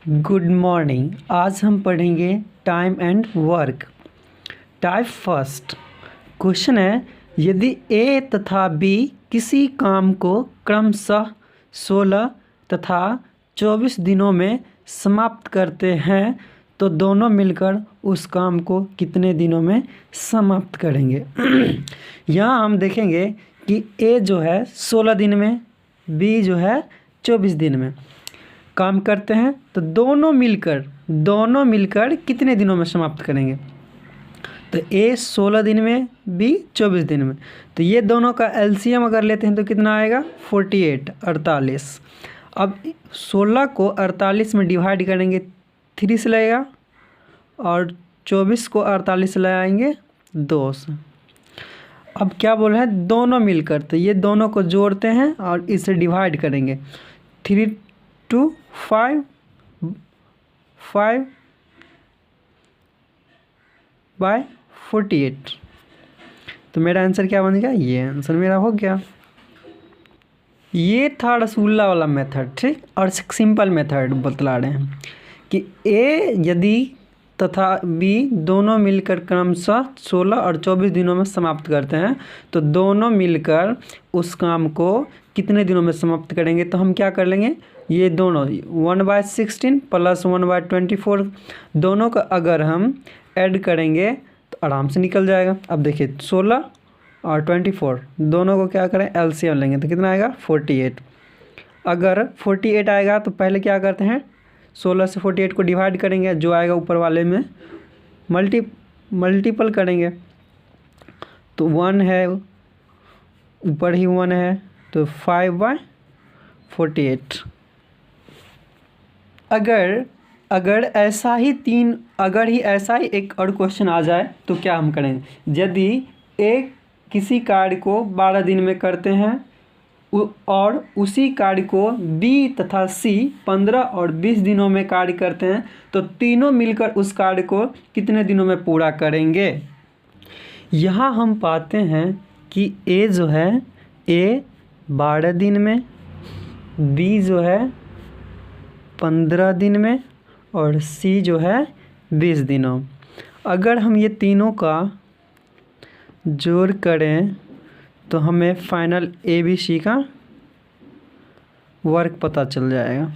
Good morning. आज हम पढ़ेंगे time and work. Type first question है, यदि ए तथा बी किसी काम को क्रमशः 16 तथा 24 दिनों में समाप्त करते हैं तो दोनों मिलकर उस काम को कितने दिनों में समाप्त करेंगे। यहाँ हम देखेंगे कि ए जो है 16 दिन में, बी जो है 24 दिन में काम करते हैं, तो दोनों मिलकर कितने दिनों में समाप्त करेंगे। तो ए 16 दिन में, बी 24 दिन में, तो ये दोनों का एलसीएम अगर लेते हैं तो कितना आएगा 48 48। अब 16 को 48 में डिवाइड करेंगे 3 से लगेगा और 24 को 48 से लगाएंगे 2 से। अब क्या बोल रहे हैं, दोनों मिलकर, तो ये दोनों को जोड़ते हैं और इसे डिवाइड करेंगे 3 2 5 5 बाय 48। तो मेरा आंसर क्या बन गया, ये आंसर मेरा हो गया। ये था रसगुल्ला वाला मेथड, ठीक। और सिंपल मेथड बतला रहे हैं कि ए यदि तथा बी दोनों मिलकर क्रमशः 16 और 24 दिनों में समाप्त करते हैं तो दोनों मिलकर उस काम को कितने दिनों में समाप्त करेंगे। तो हम क्या कर लेंगे, ये दोनों 1/16 प्लस 1/24 दोनों का अगर हम ऐड करेंगे तो आराम से निकल जाएगा। अब देखिए 16 और 24 दोनों को क्या करें, एलसीएम लेंगे तो कितना आएगा 48। अगर 48 आएगा तो पहले क्या करते हैं, 16 से 48 को डिवाइड करेंगे, जो आएगा ऊपर वाले में मल्टीपल करेंगे तो 1 है, ऊपर ही 1 है, तो 5/48। अगर ऐसा ही एक और क्वेश्चन आ जाए तो क्या हम करेंगे। यदि ए किसी कार्य को 12 दिन में करते हैं और उसी कार्य को बी तथा सी 15 और 20 दिनों में कार्य करते हैं तो तीनों मिलकर उस कार्य को कितने दिनों में पूरा करेंगे। यहाँ हम पाते हैं कि ए जो है 12 दिन में, बी जो है 15 दिन में और सी जो है 20 दिनों। अगर हम ये तीनों का जोड़ करें तो हमें फाइनल ABC का वर्क पता चल जाएगा।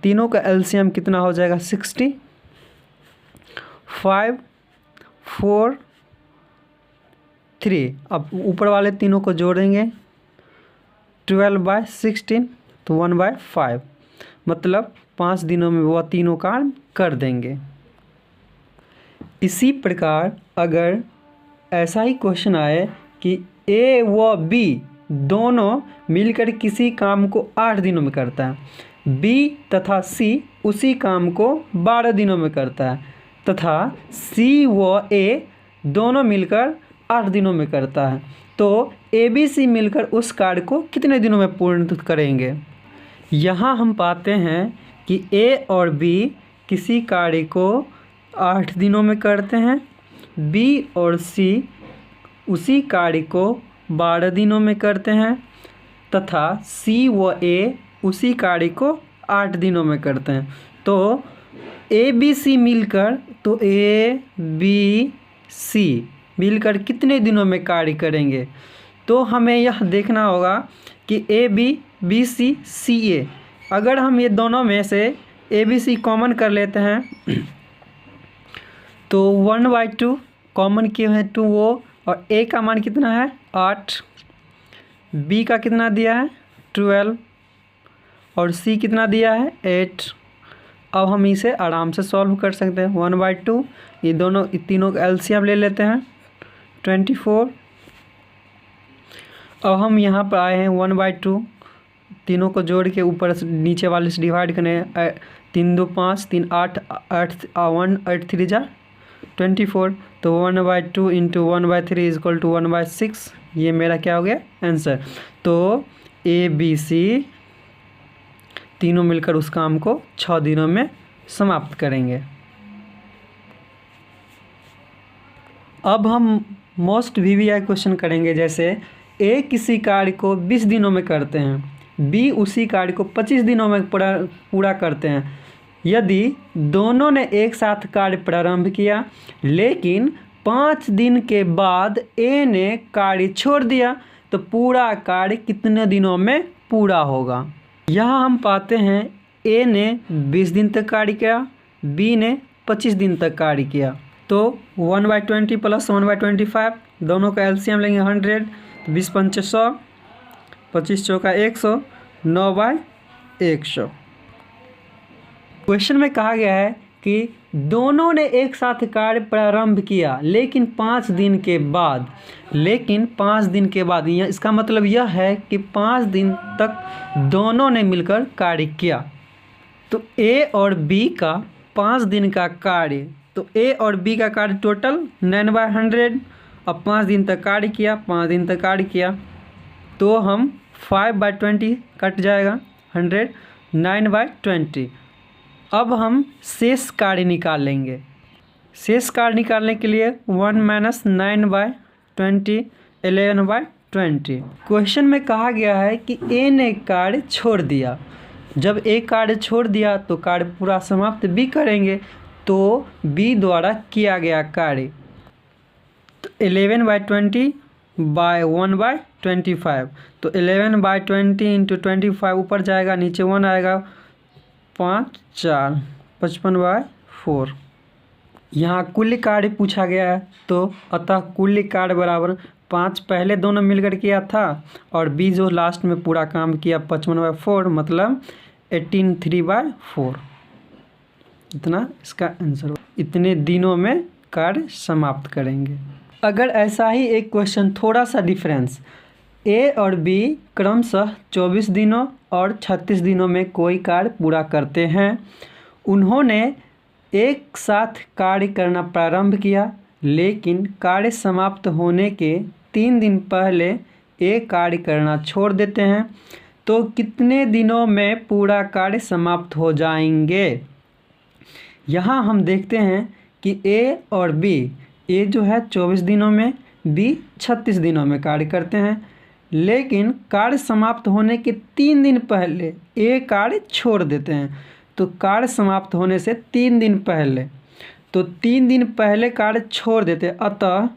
तीनों का एलसीएम कितना हो जाएगा 60, 5 4 3। अब ऊपर वाले तीनों को जोड़ेंगे 12/16 तो 1/5, मतलब 5 दिनों में वह तीनों काम कर देंगे। इसी प्रकार अगर ऐसा ही क्वेश्चन आए कि ए व बी दोनों मिलकर किसी काम को 8 दिनों में करता है, बी तथा सी उसी काम को 12 दिनों में करता है, तथा सी व ए दोनों मिलकर 8 दिनों में करता है, तो ABC मिलकर उस कार्य को कितने दिनों में पूर्ण करेंगे। यहाँ हम पाते हैं कि ए और बी किसी कार्य को 8 दिनों में करते हैं, बी और सी उसी कार्य को 12 दिनों में करते हैं, तथा सी व ए उसी कार्य को 8 दिनों में करते हैं। तो ABC मिलकर, तो ABC मिलकर कितने दिनों में कार्य करेंगे। तो हमें यह देखना होगा कि AB BC CA, अगर हम ये दोनों में से ABC कॉमन कर लेते हैं तो 1/2 कॉमन क्यों है 2 वो, और A का मान कितना है 8, B का कितना दिया है 12 और C कितना दिया है 8। अब हम इसे आराम से सॉल्व कर सकते हैं 1/2, ये तीनों का एलसीएम ले लेते हैं 24। अब हम यहाँ पर आए हैं 1/2, तीनों को जोड़ के ऊपर से नीचे वाले से डिवाइड करें, 3 2 5 3 8 8 1 8 3 जा 24, तो 1/2 इंटू 1/3 इज इक्वल टू 1/6। ये मेरा क्या हो गया आंसर। तो ABC तीनों मिलकर उस काम को 6 दिनों में समाप्त करेंगे। अब हम मोस्ट VVI क्वेश्चन करेंगे, जैसे ए किसी कार्य को 20 दिनों में करते हैं, बी उसी कार्य को 25 दिनों में पूरा करते हैं, यदि दोनों ने एक साथ कार्य प्रारंभ किया लेकिन 5 दिन के बाद ए ने कार्य छोड़ दिया तो पूरा कार्य कितने दिनों में पूरा होगा। यहाँ हम पाते हैं ए ने 20 दिन तक कार्य किया, बी ने 25 दिन तक कार्य किया। तो 1/20 प्लस 1/25 दोनों का एलसीएम लेंगे 100, 20 पंचे 100, 25 चौका 100, 9/100। क्वेश्चन में कहा गया है कि दोनों ने एक साथ कार्य प्रारंभ किया लेकिन 5 दिन के बाद, इसका मतलब यह है कि 5 दिन तक दोनों ने मिलकर कार्य किया। तो ए और बी का 5 दिन का कार्य, तो ए और बी का कार्य टोटल 9/100। अब 5 दिन तक कार्य किया, तो हम 5/20 कट जाएगा 100, 9/20। अब हम शेष कार्य निकालेंगे। शेष कार्य निकालने के लिए 1 - 9/20 11/20। क्वेश्चन में कहा गया है कि ए ने कार्य छोड़ दिया। जब ए कार्य छोड़ दिया तो कार्य पूरा समाप्त बी करेंगे, तो बी द्वारा किया गया कार्य, तो 11/20 बाय 1/25, तो 11/20 इंटू 25 ऊपर जाएगा, नीचे 1 आएगा, 5 4 55/4। यहाँ कुल कार्य पूछा गया है, तो अतः कुल कार्य बराबर 5 पहले दोनों मिलकर किया था और बी जो लास्ट में पूरा काम किया 55/4, मतलब 18 3/4। इतना इसका आंसर। इतने दिनों में कार्य समाप्त करेंगे। अगर ऐसा ही एक क्वेश्चन थोड़ा सा डिफरेंस, ए और बी क्रमशः 24 दिनों और 36 दिनों में कोई कार्य पूरा करते हैं। उन्होंने एक साथ कार्य करना प्रारंभ किया लेकिन कार्य समाप्त होने के 3 दिन पहले ए कार्य करना छोड़ देते हैं, तो कितने दिनों में पूरा कार्य समाप्त हो जाएंगे। यहाँ हम देखते हैं कि ए और बी, ए जो है 24 दिनों में, बी 36 दिनों में कार्य करते हैं, लेकिन कार्य समाप्त होने के 3 दिन पहले ए कार्य छोड़ देते हैं। तो कार्य समाप्त होने से 3 दिन पहले, तो 3 दिन पहले कार्य छोड़ देते हैं, अतः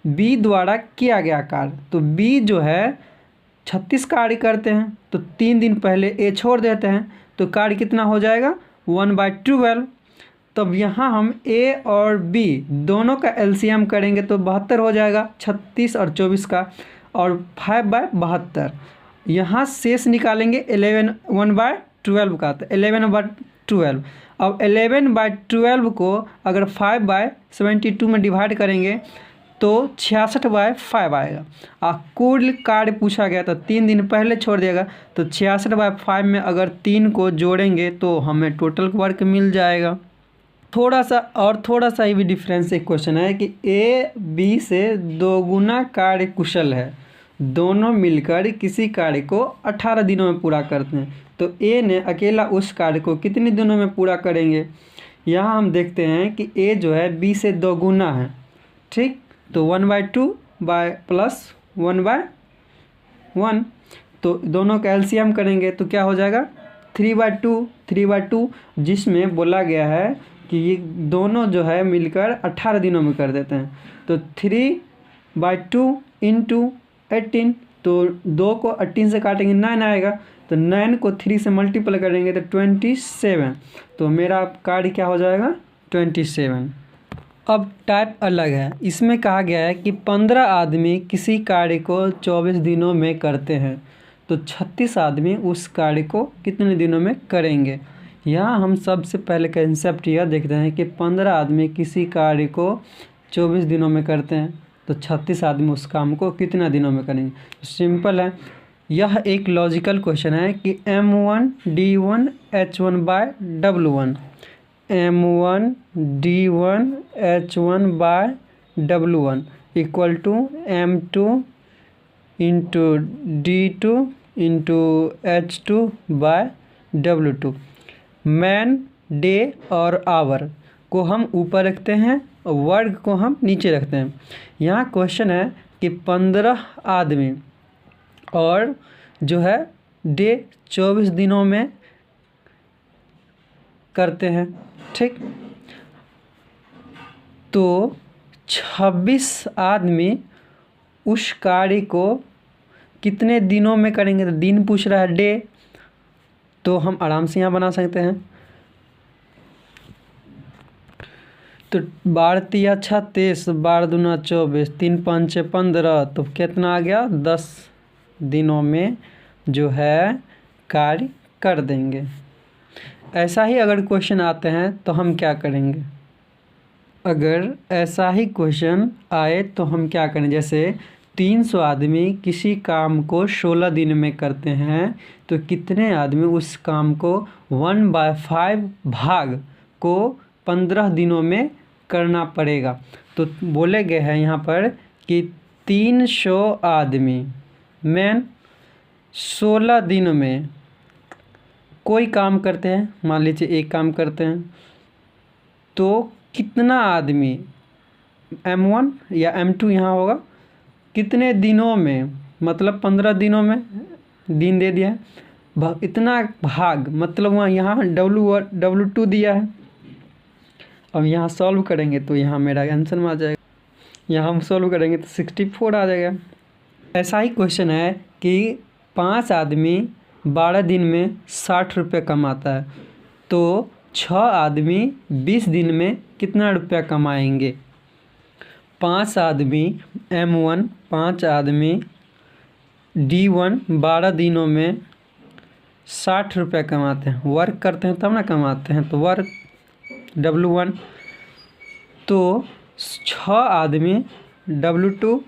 बी द्वारा किया गया कार्य, तो बी जो है 36 कार्य करते हैं, तो 3 दिन पहले ए छोड़ देते हैं, तो कार्य कितना हो जाएगा 1/12। तब यहाँ हम ए और बी दोनों का एलसीएम करेंगे तो 72 हो जाएगा, 36 और 24 का, और 5/72। यहाँ शेष निकालेंगे 1/12 का, तो 11/12। अब 11/12 को अगर 5/72 में डिवाइड करेंगे तो 66/5 आएगा। कुल कार्य पूछा गया तो 3 दिन पहले छोड़ दिएगा, तो 66/5 में अगर 3 को जोड़ेंगे तो हमें टोटल वर्क मिल जाएगा। थोड़ा सा ही भी डिफरेंस एक क्वेश्चन है कि ए बी से 2 गुना कार्य कुशल है, दोनों मिलकर किसी कार्य को 18 दिनों में पूरा करते हैं, तो ए ने अकेला उस कार्य को कितने दिनों में पूरा करेंगे। यहाँ हम देखते हैं कि ए जो है बी से 2 गुना है, ठीक, तो 1/2 प्लस 1/1, तो दोनों का एलसीएम करेंगे तो क्या हो जाएगा 3/2, जिसमें बोला गया है कि ये दोनों जो है मिलकर 18 दिनों में कर देते हैं, तो 3/2 इंटू 18, तो 2 को 18 से काटेंगे 9 आएगा, तो 9 को 3 से मल्टीप्लाई करेंगे तो 27, तो मेरा कार्य क्या हो जाएगा 27। अब टाइप अलग है, इसमें कहा गया है कि 15 आदमी किसी कार्य को 24 दिनों में करते हैं, तो 36 आदमी उस कार्य को कितने दिनों में करेंगे। यहाँ हम सबसे पहले कंसेप्ट यह देखते हैं कि 15 आदमी किसी कार्य को 24 दिनों में करते हैं, तो 36 आदमी उस काम को कितना दिनों में करेंगे। तो सिंपल है, यह एक लॉजिकल क्वेश्चन है कि M1 D1 H1 by W1, M1 D1 H1 by W1 equal to M2 into D2 into H2 by W2। Man, day और आवर को हम ऊपर रखते हैं और वर्ग को हम नीचे रखते हैं। यहाँ क्वेश्चन है कि 15 आदमी और जो है डे 24 दिनों में करते हैं, ठीक। तो 26 आदमी उस कार्य को कितने दिनों में करेंगे, तो दिन पूछ रहा है, डे, तो हम आराम से यहाँ बना सकते हैं। तो 12 तिया 36, 12 दूना 24, 3 5 15, तो कितना आ गया, 10 दिनों में जो है कार्य कर देंगे। ऐसा ही अगर क्वेश्चन आते हैं तो हम क्या करेंगे, अगर ऐसा ही क्वेश्चन आए तो हम क्या करें, जैसे 300 आदमी किसी काम को 16 दिन में करते हैं, तो कितने आदमी उस काम को 1/5 भाग को 15 दिनों में करना पड़ेगा। तो बोले गए हैं यहाँ पर कि 300 आदमी मैन 16 दिन में कोई काम करते हैं, मान लीजिए एक काम करते हैं, तो कितना आदमी M1 या M2 यहाँ होगा, कितने दिनों में, मतलब 15 दिनों में, दिन दे दिया है, इतना भाग, मतलब वहाँ यहाँ W2 दिया है। अब यहाँ सॉल्व करेंगे तो यहाँ मेरा आंसर में आ जाएगा, यहाँ हम सॉल्व करेंगे तो 64 आ जाएगा। ऐसा ही क्वेश्चन है कि 5 आदमी 12 दिन में 60 रुपये कमाता है, तो 6 आदमी 20 दिन में कितना रुपया कमाएंगे। 5 आदमी M1, 5 आदमी D1 12 दिनों में 60 रुपये कमाते हैं, वर्क करते हैं तब ना कमाते हैं, तो वर्क W1। तो 6 आदमी W2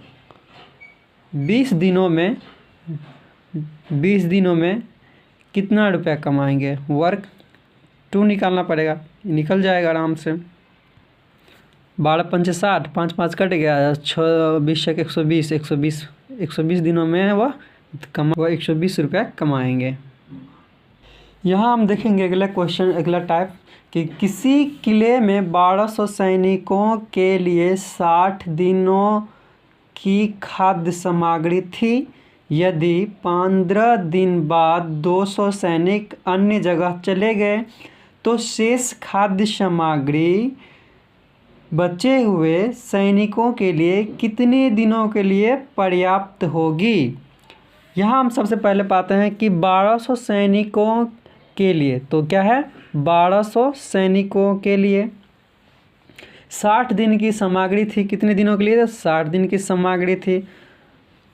20 दिनों में कितना रुपया कमाएंगे, वर्क 2 निकालना पड़ेगा, निकल जाएगा आराम से। 12 पंचे 60, 5 5 कट गया, 6 20 120 दिनों में वह 120 रुपया कमाएंगे। यहाँ हम देखेंगे अगला क्वेश्चन, अगला टाइप कि किसी किले में 1200 सैनिकों के लिए 60 दिनों की खाद्य सामग्री थी। यदि 15 दिन बाद 200 सैनिक अन्य जगह चले गए तो शेष खाद्य सामग्री बचे हुए सैनिकों के लिए कितने दिनों के लिए पर्याप्त होगी। यहाँ हम सबसे पहले पाते हैं कि 1200 सैनिकों के लिए, तो क्या है, 1200 सैनिकों के लिए 60 दिन की सामग्री थी, कितने दिनों के लिए, 60 दिन की सामग्री थी।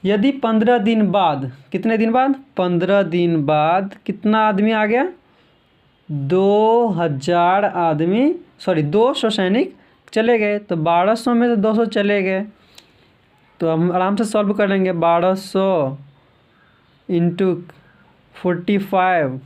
यदि 15 दिन बाद, कितने दिन बाद, 15 दिन बाद कितना आदमी आ गया, 200 सैनिक चले गए, तो 1200 में से 200 चले गए, तो हम आराम से सॉल्व कर लेंगे। 1200 × 45